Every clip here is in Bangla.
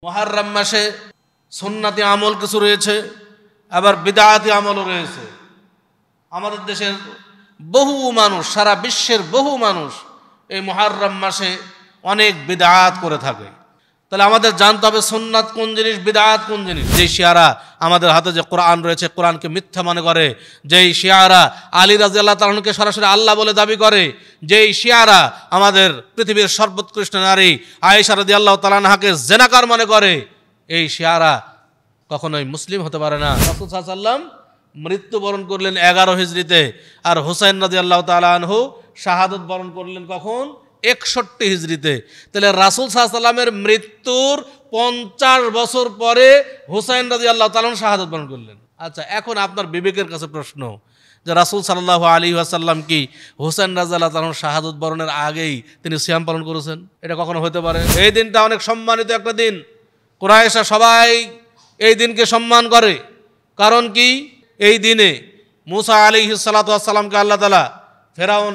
মুহররম মাসে সুন্নতি আমল কিছু রয়েছে, আবার বিদআতি আমলও রয়েছে। আমাদের দেশের বহু মানুষ, সারা বিশ্বের বহু মানুষ এই মুহররম মাসে অনেক বিদআত করে থাকে। তাহলে আমাদের জানতে হবে সুন্নাত কোন জিনিস, বিদআত কোন জিনিস। যেই শিয়ারা আমাদের হাতে যে কোরআন রয়েছে, কোরআনকে মিথ্যা মনে করে, যেই শিয়ারা আলী রাদিয়াল্লাহু তাআলা আনহুকে সরাসরি আল্লাহ বলে দাবি করে, যেই শিয়ারা আমাদের পৃথিবীর সর্বোৎকৃষ্ট নারী আয়েশা রাদিয়াল্লাহু তাআলা আনহাকে জিনাকার মনে করে, এই শিয়ারা কখনোই মুসলিম হতে পারে না। রাসূল সাল্লাল্লাহু আলাইহি ওয়াসাল্লাম মৃত্যুবরণ করলেন 11 হিজরিতে, আর হুসাইন রাদিয়াল্লাহু তাআলা আনহু শাহাদাত বরণ করলেন কখন? 61 হিজরিতে। তাহলে রাসূল সাল্লাল্লাহু আলাইহি ওয়াসাল্লামের মৃত্যুর 50 বছর পরে হুসাইন রাদিয়াল্লাহু তাআলা শাহাদাত বরণ করলেন। আচ্ছা, এখন আপনার বিবেকের কাছে প্রশ্ন যে রাসূল সাল্লাল্লাহু আলাইহি ওয়াসাল্লাম কি হুসাইন রাদিয়াল্লাহু তাআলা শাহাদাত বরণের আগেই তিনি সিয়াম পালন করেছেন? এটা কখনো হতে পারে? এই দিনটা অনেক সম্মানিত একটা দিন। কুরাইশরা সবাই এই দিনকে সম্মান করে। কারণ কি? এই দিনে মুসা আলাইহিস সালাতু ওয়াস সালামকে আল্লাহ তাআলা ফেরাউন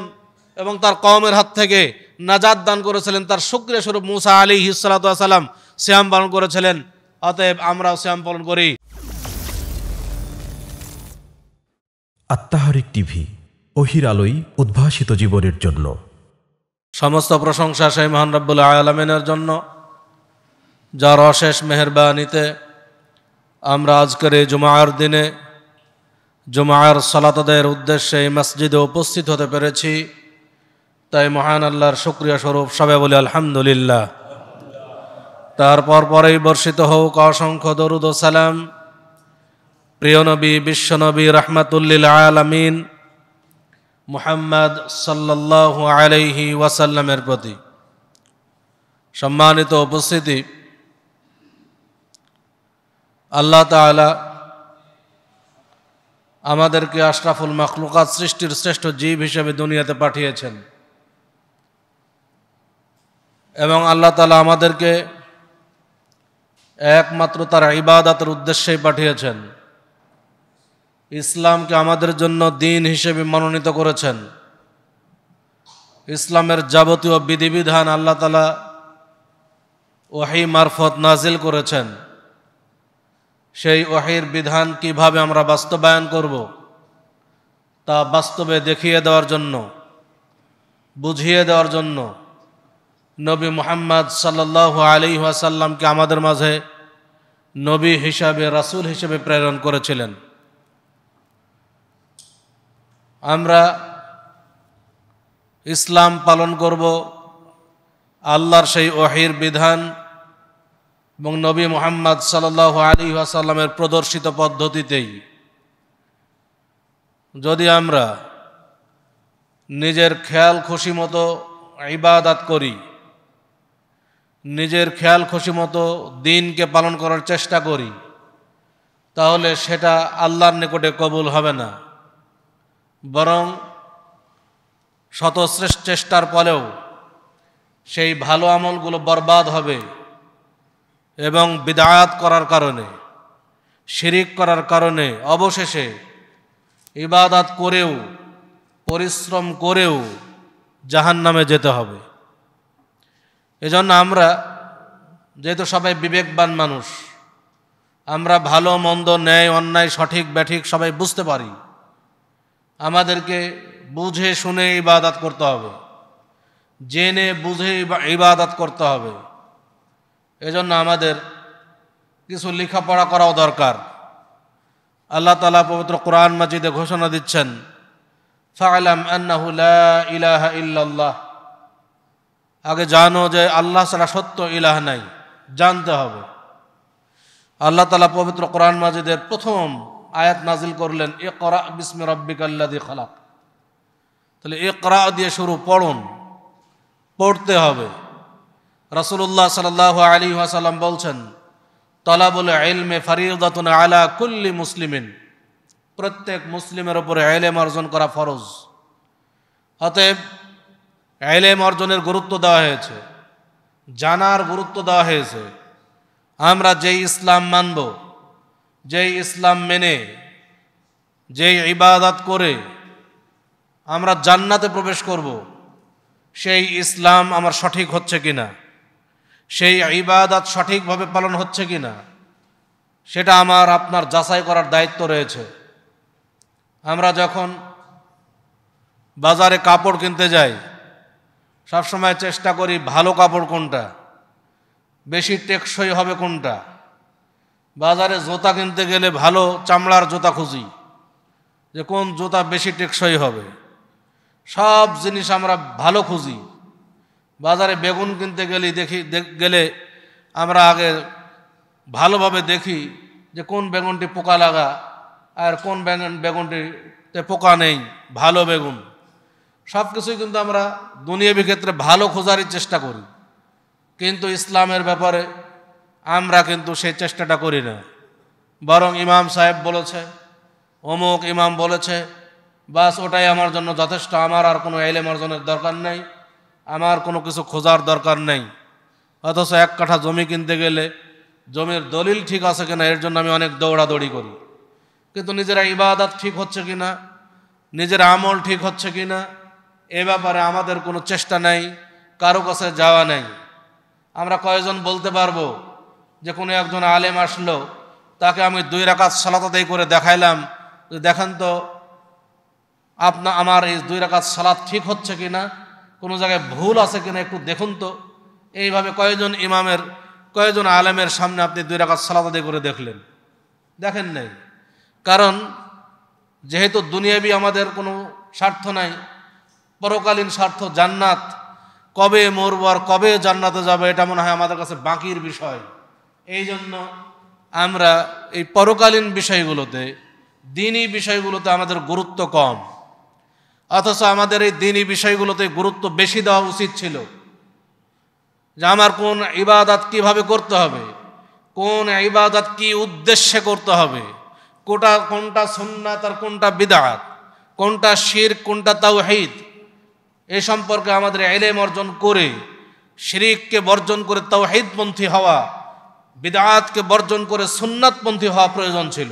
এবং তার কওমের হাত থেকে নাজাত দান করেছিলেন। তার শুকরিয়া স্বরূপ মুসা আলাইহিস সালাতু ওয়াস সালাম সিয়াম পালন করেছিলেন। অতএব আমরাও সিয়াম পালন করি। আত্মাহারিক টিভি, ওহির আলোয় উদ্ভাসিত জীবনের জন্য। সমস্ত প্রশংসা সেই মহান রব্বুল আলামিনের জন্য, যার অশেষ মেহেরবানিতে আমরা আজকের এই জুমার দিনে জুমার সালাত আদায়ের উদ্দেশ্যে এই মসজিদে উপস্থিত হতে পেরেছি। তাই মহান আল্লাহর শুকরিয়া স্বরূপ সবাই বলি আলহামদুলিল্লাহ। তারপর পরেই বর্ষিত হোক অসংখ্য দরুদ ও সালাম প্রিয় নবী, বিশ্বনবী, রাহমাতুল লিল আলামিন মুহাম্মদ সাল্লাল্লাহু আলাইহি ওয়াসাল্লামের প্রতি। সম্মানিত উপস্থিতি, আল্লাহ তাআলা আমাদেরকে আশরাফুল মাখলুকাত, সৃষ্টির শ্রেষ্ঠ জীব হিসেবে দুনিয়াতে পাঠিয়েছেন, এবং আল্লাহ তাআলা আমাদেরকে একমাত্র তার ইবাদতের উদ্দেশ্যেই পাঠিয়েছেন। ইসলামকে আমাদের জন্য দিন হিসেবে মনোনীত করেছেন। ইসলামের যাবতীয় বিধিবিধান আল্লাহ তাআলা ওহী মারফত নাজিল করেছেন। সেই ওহীর বিধান কিভাবে আমরা বাস্তবায়ন করব, তা বাস্তবে দেখিয়ে দেওয়ার জন্য, বুঝিয়ে দেওয়ার জন্য নবী মুহাম্মদ সাল্লাল্লাহু আলাইহি ওয়াসাল্লামকে আমাদের মাঝে নবী হিসাবে, রাসূল হিসেবে প্রেরণ করেছিলেন। আমরা ইসলাম পালন করব আল্লাহর সেই ওহীর বিধান এবং নবী মুহাম্মদ সাল্লাল্লাহু আলাইহি ওয়াসাল্লামের প্রদর্শিত পদ্ধতিতেই। যদি আমরা নিজের খেয়াল খুশি মতো ইবাদত করি, নিজের খেয়াল খুশি মতো দিনকে পালন করার চেষ্টা করি, তাহলে সেটা আল্লাহর নিকটে কবুল হবে না। বরং শত শ্রেষ্ঠ চেষ্টার পরেও সেই ভালো আমলগুলো বরবাদ হবে, এবং বিদআত করার কারণে, শিরিক করার কারণে অবশেষে ইবাদত করেও, পরিশ্রম করেও জাহান্নামে যেতে হবে। এজন্য আমরা, যেহেতু সবাই বিবেকবান মানুষ, আমরা ভালো মন্দ, ন্যায় অন্যায়, সঠিক ব্যাঠিক সবাই বুঝতে পারি। আমাদেরকে বুঝে শুনে ইবাদত করতে হবে, জেনে বুঝে ইবাদত করতে হবে। এজন্য আমাদের কিছু লেখাপড়া করাও দরকার। আল্লাহ তাআলা পবিত্র কোরআন মাজিদে ঘোষণা দিচ্ছেন, ফা'লাম আন্নাহু লা ইলাহা ইল্লাল্লাহ। আগে জানো যে আল্লাহ ছাড়া সত্য ইলাহ নাই, জানতে হবে। আল্লাহ তাআলা পবিত্র কোরআন মাজিদের প্রথম আয়াত নাজিল করলেন, ইকরা বিসমি রাব্বিকাল্লাযী খালাক। তাহলে ইকরা দিয়ে শুরু, পড়ুন, পড়তে হবে। রাসূলুল্লাহ সাল্লাল্লাহু আলাইহি ওয়াসাল্লাম বলছেন, তালাবুল ইলমি ফারিদাতুন আলা কুল্লি মুসলিমিন। প্রত্যেক মুসলিমের উপরে ইলম অর্জন করা ফরজ। অতএব ইলম অর্জনের গুরুত্ব দেওয়া হয়েছে, জানার গুরুত্ব দেওয়া হয়েছে। আমরা যেই ইসলাম মানব, যেই ইসলাম মেনে, যেই ইবাদত করে আমরা জান্নাতে প্রবেশ করব, সেই ইসলাম আমার সঠিক হচ্ছে কিনা, সেই ইবাদত সঠিকভাবে পালন হচ্ছে কি না সেটা আমার আপনার যাচাই করার দায়িত্ব রয়েছে। আমরা যখন বাজারে কাপড় কিনতে যাই সবসময় চেষ্টা করি ভালো কাপড় কোনটা, বেশি টেকসই হবে কোনটা। বাজারে জুতা কিনতে গেলে ভালো চামড়ার জুতা খুঁজি, যে কোন জুতা বেশি টেকসই হবে। সব জিনিস আমরা ভালো খুঁজি। বাজারে বেগুন কিনতে গেলে আমরা আগে ভালোভাবে দেখি যে কোন বেগুনটি পোকা লাগা আর কোন বেগুনটিতে পোকা নেই, ভালো বেগুন। সব কিছুই কিন্তু আমরা দুনিয়াবি ক্ষেত্রে ভালো খোঁজারই চেষ্টা করি, কিন্তু ইসলামের ব্যাপারে আমরা কিন্তু সেই চেষ্টাটা করি না। বরং ইমাম সাহেব বলেছে, অমুক ইমাম বলেছে, বাস ওটাই আমার জন্য যথেষ্ট, আমার আর কোনো ইলম অর্জনের দরকার নেই, আমার কোনো কিছু খোঁজার দরকার নেই। অথচ এক কাঠা জমি কিনতে গেলে জমির দলিল ঠিক আছে কিনা এর জন্য আমি অনেক দৌড়াদৌড়ি করি, কিন্তু নিজেরা ইবাদত ঠিক হচ্ছে কিনা, নিজের আমল ঠিক হচ্ছে কিনা এ ব্যাপারে আমাদের কোনো চেষ্টা নেই, কারো কাছে যাওয়া নেই। আমরা কয়জন বলতে পারবো যে কোনো একজন আলেম আসলো, তাকে আমি 2 রাকাত সালাত আদায় করে দেখাইলাম, দেখেন তো আমার এই 2 রাকাত সালাত ঠিক হচ্ছে কিনা, কোনো জায়গায় ভুল আছে কিনা একটু দেখুন তো। এইভাবে কয়জন আলেমের সামনে আপনি 2 রাকাত সালাত আদায় করে দেখলেন? দেখেন নাই। কারণ যেহেতু দুনিয়াবি আমাদের কোনো স্বার্থ নাই, পরকালীন স্বার্থ জান্নাত, কবে মরবো আর কবে জান্নাতে যাবে এটা মনে হয় আমাদের কাছে বাকির বিষয়। এই জন্য আমরা এই পরকালীন বিষয়গুলোতে, দ্বীনি বিষয়গুলোতে আমাদের গুরুত্ব কম। অথচ আমাদের এই দ্বীনি বিষয়গুলোতে গুরুত্ব বেশি দেওয়া উচিত ছিল, যে আমার কোন ইবাদত কিভাবে করতে হবে, কোন ইবাদত কি উদ্দেশ্যে করতে হবে, কোনটা সুন্নাত আর কোনটা বিদআত, কোনটা শিরক কোনটা তাওহীদ, এই সম্পর্কে আমাদের ইলম অর্জন করে শিরককে বর্জন করে তাওহীদপন্থী হওয়া, বিদআতকে বর্জন করে সুন্নাতপন্থী হওয়া প্রয়োজন ছিল।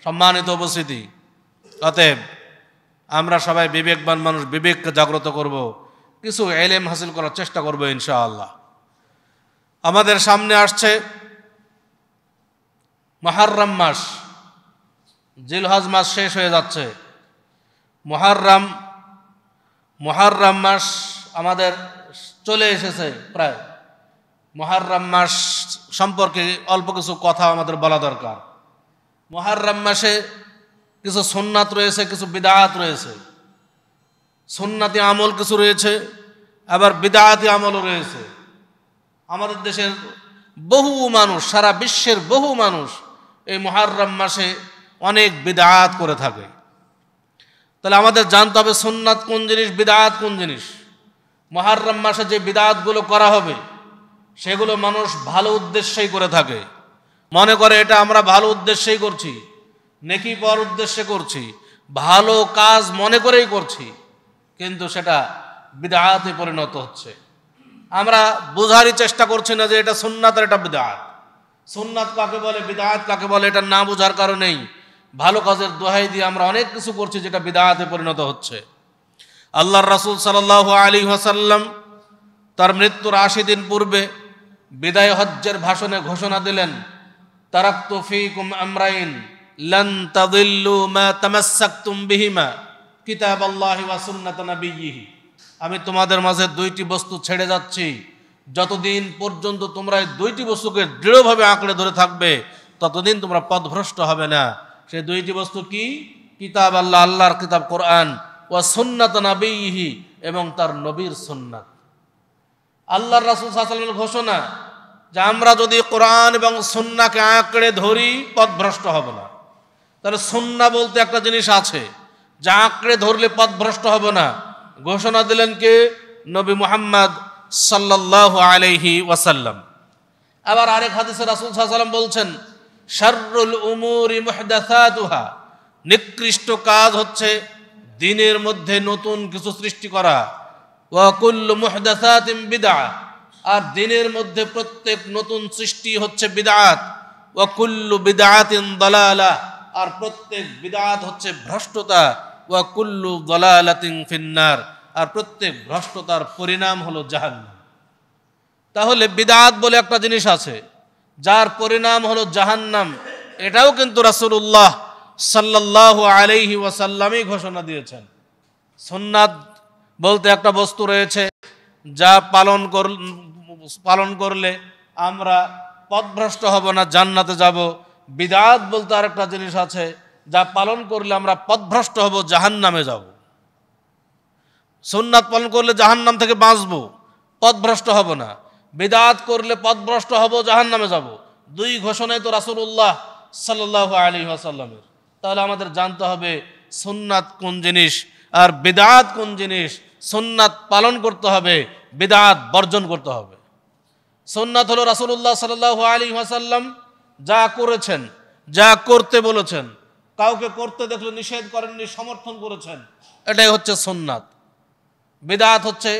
সম্মানিত উপস্থিতি, অতএব আমরা সবাই বিবেকবান মানুষ, বিবেককে জাগ্রত করব, কিছু ইলম হাসিল করার চেষ্টা করব ইনশাআল্লাহ। আমাদের সামনে আসছে মুহররম মাস, জিলহজ মাস শেষ হয়ে যাচ্ছে, মুহররম মাস আমাদের চলে এসেছে প্রায়। মুহররম মাস সম্পর্কে অল্প কিছু কথা আমাদের বলা দরকার। মুহররম মাসে কিছু সুন্নাত রয়েছে, কিছু বিদআত রয়েছে। সুন্নাতি আমল কিছু রয়েছে, আবার বিদআতি আমলও রয়েছে। আমাদের দেশের বহু মানুষ, সারা বিশ্বের বহু মানুষ এই মুহররম মাসে অনেক বিদআত করে থাকে। তাহলে আমাদের জানতে হবে সুন্নাত কোন জিনিস, বিদআত কোন জিনিস। মুহররম মাসে যে বিদআতগুলো করা হবে সেগুলো মানুষ ভালো উদ্দেশ্যেই করে থাকে, মনে করে এটা আমরা ভালো উদ্দেশ্যেই করছি, নেকি পাওয়ার উদ্দেশ্যে করছি, ভালো কাজ মনে করেই করছি, কিন্তু সেটা বিদআতে পরিণত হচ্ছে। আমরা বোঝারই চেষ্টা করছি না যে এটা সুন্নাত আর এটা বিদআত। সুন্নাত কাকে বলে, বিদআত কাকে বলে, এটা না বোঝার কারণেই ভালো কাজের দোহাই দিয়ে আমরা অনেক কিছু করছি যেটা বিদআতে পরিণত হচ্ছে। আল্লাহর রাসূল সাল্লাল্লাহু আলাইহি ওয়াসাল্লাম তার মৃত্যুর 80 দিন পূর্বে বিদায় হজ্জের ভাষণে ঘোষণা দিলেন, তারাকতু ফীকুম আমরাইন লান তাদিল্লু মা তামাসসাকতুম বিহিমা কিতাবাল্লাহি ওয়া সুন্নাত নাবিয়্যিহি। আমি তোমাদের মাঝে 2টি বস্তু ছেড়ে যাচ্ছি, যতদিন পর্যন্ত তোমরা এই 2টি বস্তুকে দৃঢ়ভাবে আঁকড়ে ধরে থাকবে ততদিন তোমরা পথভ্রষ্ট হবে না। সেই 2টি বস্তু কি? কিতাব আল্লাহ, আল্লাহর কিতাব কোরআন, ওয়া সুন্নাত নাবিয়্যিহি, এবং তার নবীর সুন্নাত। আল্লাহর রাসূল সাল্লাল্লাহু আলাইহি ওয়াসাল্লামের ঘোষণা যে আমরা যদি কোরআন এবং সুন্নাহকে আঁকড়ে ধরি পথভ্রষ্ট হব না। তাহলে সুন্নাহ বলতে একটা জিনিস আছে যা আঁকড়ে ধরলে পথভ্রষ্ট হবে না। ঘোষণা দিলেন কে? নবী মুহাম্মদ সাল্লাল্লাহু আলাইহি ওয়াসাল্লাম। আবার আরেক হাদিসে রাসূল সাল্লাল্লাহু আলাইহি ওয়াসাল্লাম বলছেন, শাররুল উমুরি মুহদাসাতুহা, নিকৃষ্ট কাজ হচ্ছে দ্বীনের মধ্যে নতুন কিছু সৃষ্টি করা। ওয়া কুল্লু মুহদাসাতিন বিদআহ, আর দ্বীনের মধ্যে প্রত্যেক নতুন সৃষ্টি হচ্ছে বিদআত। ওয়া কুল্লু বিদআতিন দালালাহ, আর প্রত্যেক বিদআত হচ্ছে ভ্রষ্টতা। ওয়া কুল্লু দালালাতিন ফিন্নার, আর প্রত্যেক ভ্রষ্টতার পরিণাম হলো জাহান্নাম। তাহলে বিদআত বলে একটা জিনিস আছে যার পরিণাম হলো জাহান্নাম, এটাও কিন্তু রাসূলুল্লাহ সাল্লাল্লাহু আলাইহি ওয়াসাল্লামই ঘোষণা দিয়েছেন। সুন্নাত বলতে একটা বস্তু রয়েছে যা পালন করলে আমরা পথভ্রষ্ট হব না, জান্নাতে যাব। বিদআত বলতে আরেকটা জিনিস আছে যা পালন করলে আমরা পথভ্রষ্ট হব, জাহান্নামে যাব। সুন্নাত পালন করলে জাহান্নাম থেকে বাঁচবো, পথভ্রষ্ট হব না। বিদআত করলে পথভ্রষ্ট হব, জাহান্নামে যাব। দুই ঘোষণাই তো রাসূলুল্লাহ সাল্লাল্লাহু আলাইহি ওয়াসাল্লামের। তাহলে আমাদের জানতে হবে সুন্নাত কোন জিনিস আর বিদআত কোন জিনিস। সুন্নাত পালন করতে হবে, বিদআত বর্জন করতে হবে। সুন্নাত হলো রাসূলুল্লাহ সাল্লাল্লাহু আলাইহি ওয়াসাল্লাম যা করেছেন, যা করতে বলেছেন, কাউকে করতে দেখলে নিষেধ করেননি, সমর্থন করেছেন, এটাই হচ্ছে সুন্নাত। বিদআত হচ্ছে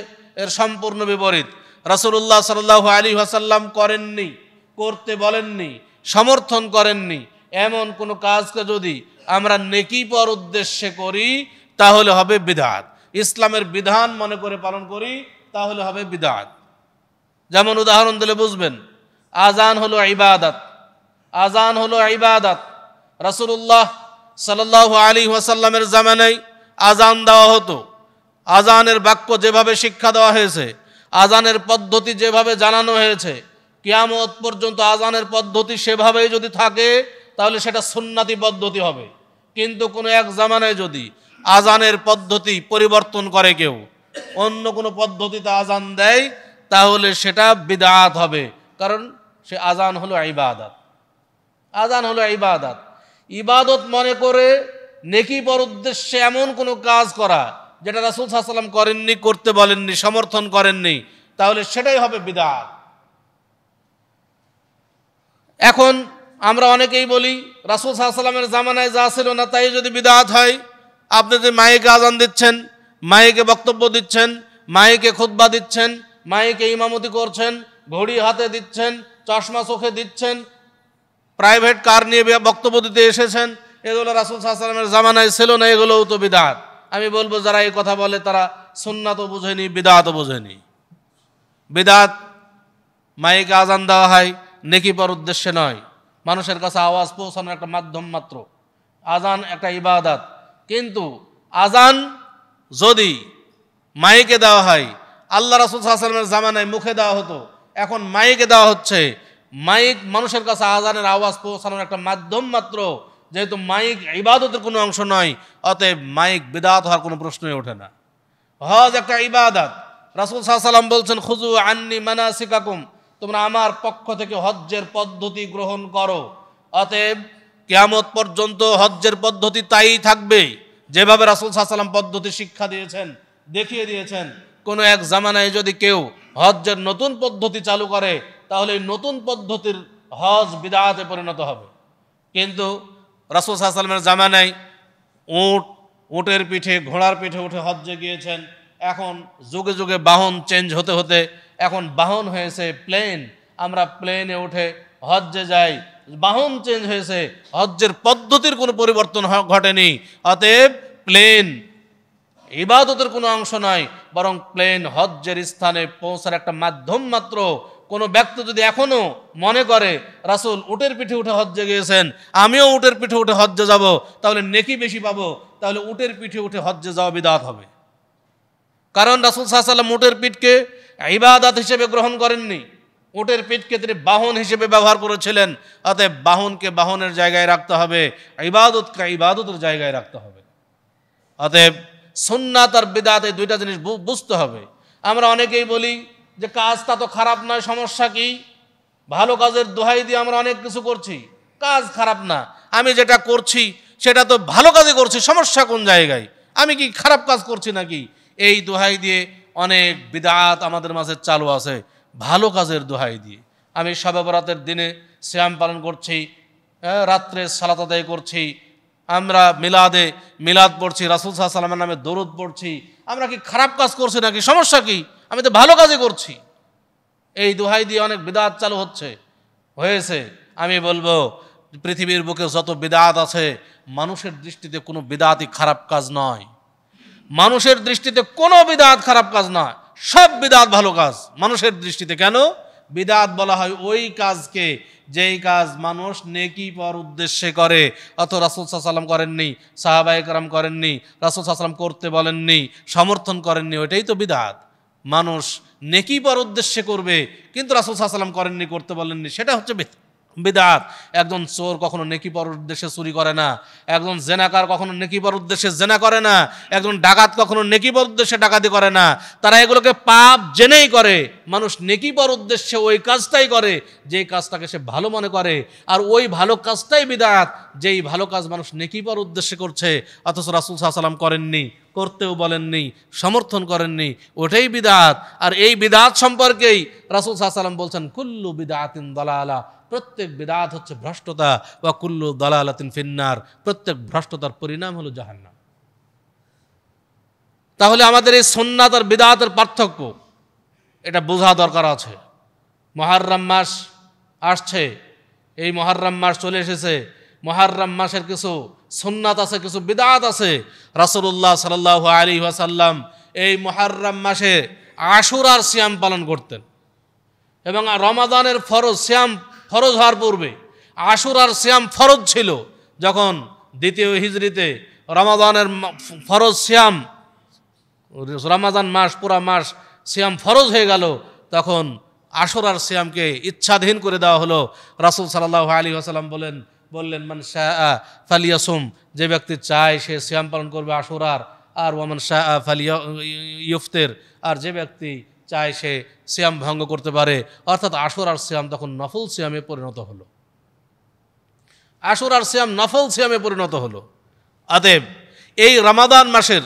এর সম্পূর্ণ বিপরীত। রাসূলুল্লাহ সাল্লাল্লাহু আলাইহি ওয়াসাল্লাম করেননি, করতে বলেননি, সমর্থন করেননি এমন কোনো কাজকে যদি আমরা নেকি পর উদ্দেশ্যে করি তাহলে হবে বিদআত। ইসলামের বিধান মনে করে পালন করি তাহলে হবে বিদআত। যেমন উদাহরণ দিলে বুঝবেন, আজান হলো ইবাদত, আজান হলো ইবাদত। রাসূলুল্লাহ সাল্লাল্লাহু আলাইহি ওয়াসাল্লামের জামানায় আজান দেওয়া হতো। আজানের বাক্য যেভাবে শিক্ষা দেওয়া হয়েছে, আজানের পদ্ধতি যেভাবে জানানো হয়েছে, কিয়ামত পর্যন্ত আজানের পদ্ধতি সেভাবেই যদি থাকে তাহলে সেটা সুন্নতি পদ্ধতি হবে। কিন্তু কোনো এক জামানায় যদি আজানের পদ্ধতি পরিবর্তন করে কেউ, অন্য কোনো পদ্ধতিতে আজান দেয়, তাহলে সেটা বিদআত হবে। কারণ সে আজান হলো ইবাদত, আজান হলো ইবাদত। ইবাদত মনে করে নেকি পর উদ্দেশ্যে এমন কোনো কাজ করা যেটা রাসূল সাল্লাল্লাহু আলাইহি ওয়াসাল্লাম করেননি, করতে বলেননি, সমর্থন করেননি, তাহলে সেটাই হবে বিদআত। এখন আমরা অনেকেই বলি রাসূল সাল্লাল্লাহু আলাইহি ওয়াসাল্লামের জামানায় যা ছিল না তাই যদি বিদআত হয়। আপনি যে মাইকে আজান দিচ্ছেন, মাইকে বক্তব্য দিচ্ছেন, মাইকে খুতবা দিচ্ছেন, মাইকে ইমামতি করছেন, ঘড়ি হাতে দিচ্ছেন, চশমা চোখে দিচ্ছেন, প্রাইভেট কার নিয়ে বক্তব্য দিতে এসেছেন, এগুলো রাসূল সাল্লাল্লাহু আলাইহি ওয়াসাল্লামের জামানায় ছিল না, এগুলোও তো বিদআত। আমি বলবো যারা এই কথা বলে তারা সুন্নাতও বোঝেনি, বিদআতও বোঝেনি। বিদআত মাইকে আজান দেওয়া হয় নেকি পর উদ্দেশ্যে নয়, মানুষের কাছে আওয়াজ পৌঁছানোর একটা মাধ্যম মাত্র। আজান একটা ইবাদত। কিন্তু আজান যদি মাইকে দেওয়া হয়, আল্লাহ রাসূল সাল্লাল্লাহু আলাইহি ওয়াসাল্লামের জামানায় মুখে দেওয়া হতো, এখন মাইকে দেওয়া হচ্ছে। মাইক মানুষের কাছে আজানের আওয়াজ পৌঁছানোর একটা মাধ্যম মাত্র। যেহেতু মাইক ইবাদতের কোনো অংশ নয়, অতএব মাইক বিদআত হওয়ার কোনো প্রশ্নই ওঠে না। হজ একটা ইবাদত। রাসূল সাল্লাল্লাহু আলাইহি ওয়াসাল্লাম বলছেন, খুযু আন্নী মানাসিকাকুম, তোমরা আমার পক্ষ থেকে হজ্জের পদ্ধতি গ্রহণ করো। অতএব কিয়ামত পর্যন্ত হজ্জের পদ্ধতি তাই থাকবে যেভাবে রাসূল সাল্লাল্লাহু আলাইহি ওয়াসাল্লাম পদ্ধতি শিক্ষা দিয়েছেন, দেখিয়ে দিয়েছেন। কোনো এক জামানায় যদি কেউ হজ্জের নতুন পদ্ধতি চালু করে তাহলে এই নতুন পদ্ধতির হজ বিদআতে পরিণত হবে। কিন্তু রাসূল সাল্লাল্লাহু আলাইহি ওয়াসাল্লামের জামানায় উটের পিঠে, ঘোড়ার পিঠে উঠে হজ্জে গিয়েছেন। এখন যুগে যুগে বাহন চেঞ্জ হতে হতে এখন বাহন হয়েছে প্লেন। আমরা প্লেনে উঠে হজ্জে যাই, বাহন চেঞ্জ হয়েছে, হজ্জের পদ্ধতির কোনো পরিবর্তন ঘটেনি। অতএব প্লেন ইবাদতের কোনো অংশ নয়, বরং প্লেন হজ্জের স্থানে পৌঁছার একটা মাধ্যম মাত্র। কোনো ব্যক্তি যদি এখনো মনে করে রাসূল উটের পিঠে উঠে হজ্জে গিয়েছেন, আমিও উটের পিঠে উঠে হজ্জে যাব, তাহলে নেকি বেশি পাবো, তাহলে উটের পিঠে উঠে হজ্জে যাওয়া বিদআত হবে। কারণ রাসূল সাল্লাল্লাহু আলাইহি ওয়াসাল্লাম উটের পিঠকে ইবাদত হিসেবে গ্রহণ করেননি, উটের পিঠকে তিনি বাহন হিসেবে ব্যবহার করেছিলেন। অতএব বাহনকে বাহনের জায়গায় রাখতে হবে, ইবাদতকে ইবাদতের জায়গায় রাখতে হবে। অতএব সুন্নাত আর বিদআত এই দুইটা জিনিস বুঝতে হবে। আমরা অনেকেই বলি যে কাজটা তো খারাপ নয়, সমস্যা কি? ভালো কাজের দোহাই দিয়ে আমরা অনেক কিছু করছি, কাজ খারাপ না, আমি যেটা করছি সেটা তো ভালো কাজই করছি, সমস্যা কোন জায়গায়? আমি কি খারাপ কাজ করছি নাকি? এই দোহাই দিয়ে অনেক বিদআত আমাদের মাঝে চালু আছে, ভালো কাজের দোহাই দিয়ে। আমি শবে বরাতের দিনে সিয়াম পালন করছি, রাত্রে সালাত আদায় করছি, আমরা মিলাদ পড়ছি, রাসূল সাল্লাল্লাহু আলাইহি ওয়াসাল্লামের নামে দরুদ পড়ছি, আমরা কি খারাপ কাজ করছি নাকি? সমস্যা কি? আমি তো ভালো কাজই করছি। এই দোহাই দিয়ে অনেক বিদআত চালু হয়েছে। আমি বলবো পৃথিবীর বুকে যত বিদআত আছে মানুষের দৃষ্টিতে কোনো বিদআতই খারাপ কাজ নয়। মানুষের দৃষ্টিতে কোনো বিদআত খারাপ কাজ নয়, সব বিদআত ভালো কাজ মানুষের দৃষ্টিতে। কেন? বিদআত বলা হয় ওই কাজকে যেই কাজ মানুষ নেকি পাওয়ার উদ্দেশ্যে করে, অত রাসূল সাল্লাল্লাহু আলাইহি ওয়াসাল্লাম করেননি, সাহাবায়ে কেরাম করেননি, রাসূল সাল্লাল্লাহু আলাইহি ওয়াসাল্লাম করতে বলেননি, সমর্থন করেননি, ওইটাই তো বিদআত। মানুষ নেকি পাওয়ার উদ্দেশ্যে করবে কিন্তু রাসূল সাল্লাল্লাহু আলাইহি ওয়াসাল্লাম করেননি, করতে বলেননি, সেটা হচ্ছে বিদআত। একজন চোর কখনো নেকি পাওয়ার উদ্দেশ্যে চুরি করে না, একজন জেনাকার কখনো নেকি পাওয়ার উদ্দেশ্যে জেনা করে না, একজন ডাকাত কখনো নেকি পাওয়ার উদ্দেশ্যে ডাকাতি করে না। তারা এগুলোকে পাপ জেনেই করে। মানুষ নেকি পাওয়ার উদ্দেশ্যে ওই কাজটাই করে যেই কাজটাকে সে ভালো মনে করে, আর ওই ভালো কাজটাই বিদআত, যেই ভালো কাজ মানুষ নেকি পাওয়ার উদ্দেশ্যে করছে অথচ রাসূল সাল্লাল্লাহু আলাইহি ওয়াসাল্লাম করেননি, করতেও বলেননি, সমর্থন করেননি, ওটাই বিদআত। আর এই বিদআত সম্পর্কেই রাসূল সাল্লাল্লাহু আলাইহি ওয়াসাল্লাম বলছেন কুল্লু বিদআতিন দালালা, প্রত্যেক বিদআত হচ্ছে ভ্রষ্টতা, ওয়া কুল্লু দালালাতিন ফিন্নার, প্রত্যেক ভ্রষ্টতার পরিণাম হলো জাহান্নাম। তাহলে আমাদের এই সুন্নাত আর বিদআতের পার্থক্য এটা বোঝা দরকার আছে। মুহররম মাস আসছে, এই মুহররম মাস চলে এসেছে। মুহররম মাসের কিছু সুন্নাত আছে, কিছু বিদআত আছে। রাসূলুল্লাহ সাল্লাল্লাহু আলাইহি ওয়াসাল্লাম এই মুহররম মাসে আশুরার সিয়াম পালন করতেন, এবং রমাদানের সিয়াম ফরজ হওয়ার পূর্বে আশুরার সিয়াম ফরজ ছিল। যখন দ্বিতীয় হিজরিতে রমাদানের ফরজ সিয়াম, রমাদান মাস পুরা মাস সিয়াম ফরজ হয়ে গেল, তখন আশুরার সিয়ামকে ইচ্ছাধীন করে দেওয়া হলো। রাসূল সাল্লাল্লাহু আলাইহি ওয়াসাল্লাম বললেন মান শাআ ফালিয়াসুম, যে ব্যক্তি চায় সে সিয়াম পালন করবে আশুরার, আর ওয়ামান শাআ ফালিয়ুফতির, আর যে ব্যক্তি চায় সে সিয়াম ভঙ্গ করতে পারে। অর্থাৎ আশুরার সিয়াম তখন নফল সিয়ামে পরিণত হলো, আশুরার সিয়াম নফল সিয়ামে পরিণত হলো। অতএব এই রমাদান মাসের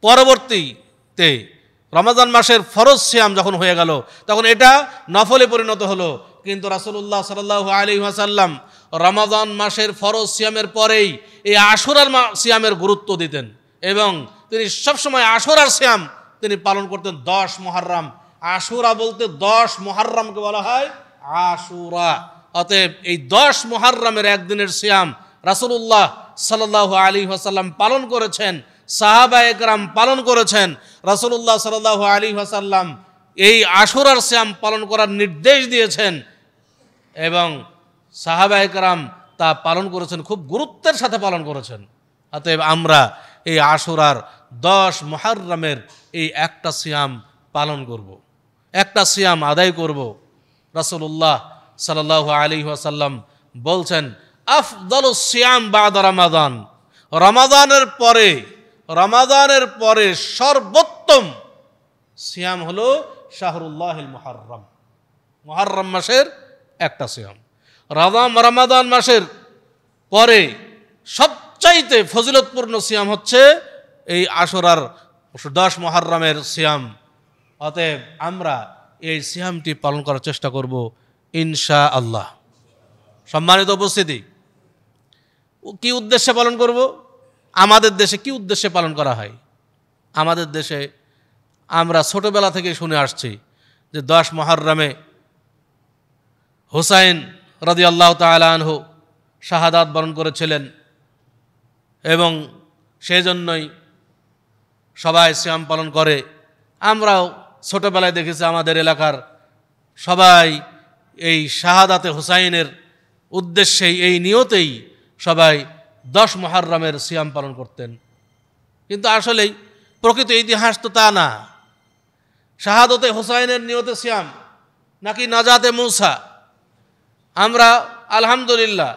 পরবর্তীতে রমাদান মাসের ফরজ সিয়াম যখন হয়ে গেল তখন এটা নফলে পরিণত হলো। কিন্তু রাসূলুল্লাহ সাল্লাল্লাহু আলাইহি ওয়াসাল্লাম রমাদান মাসের ফরজ সিয়ামের পরেই এই আশুরার সিয়ামের গুরুত্ব দিতেন, এবং তিনি সবসময় আশুরার সিয়াম তিনি পালন করতেন 10 মুহররম। আশুরা বলতে 10 মুহররমকে বলা হয় আশুরা। অতএব এই 10 মুহররমের একদিনের সিয়াম রাসূলুল্লাহ সাল্লাল্লাহু আলাইহি ওয়াসাল্লাম পালন করেছেন, সাহাবায়ে কেরাম পালন করেছেন। রাসূলুল্লাহ সাল্লাল্লাহু আলাইহি ওয়াসাল্লাম এই আশুরার সিয়াম পালন করার নির্দেশ দিয়েছেন, এবং সাহাবায়ে কেরাম তা পালন করেছেন, খুব গুরুত্বের সাথে পালন করেছেন। অতএব আমরা এই আশুরার 10 মুহররমের এই একটা সিয়াম পালন করব, একটা সিয়াম আদায় করব। রাসূলুল্লাহ সাল্লাল্লাহু আলাইহি ওয়াসাল্লাম বলছেন আফদালুস সিয়াম বাদা রমাদান, রমাদানের পরে সর্বোত্তম সিয়াম হলো শাহরুল্লাহিল মুহররম, মুহররম মাসের একটা সিয়াম। রমাদান মাসের পরে সবচাইতে ফজিলতপূর্ণ সিয়াম হচ্ছে এই আশুরার 10 মুহররমের সিয়াম। অতএব আমরা এই সিয়ামটি পালন করার চেষ্টা করব ইনশাআল্লাহ। সম্মানিত উপস্থিতি, কি উদ্দেশ্যে পালন করব? আমাদের দেশে কি উদ্দেশ্যে পালন করা হয়? আমাদের দেশে আমরা ছোটবেলা থেকে শুনে আসছি যে 10 মুহররমে হুসাইন রাদিয়াল্লাহু তাআলা আনহু শাহাদাত বরণ করেছিলেন, এবং সেই জন্যই সবাই সিয়াম পালন করে। আমরাও ছোটবেলায় দেখেছি আমাদের এলাকার সবাই এই শাহাদাতে হুসাইনের উদ্দেশ্যেই, এই নিয়তেই সবাই 10 মুহররমের সিয়াম পালন করতেন। কিন্তু আসলেই প্রকৃত ইতিহাস তো তা না। শাহাদাতে হুসাইনের নিয়তে সিয়াম নাকি নাজাতে মূসা? আমরা আলহামদুলিল্লাহ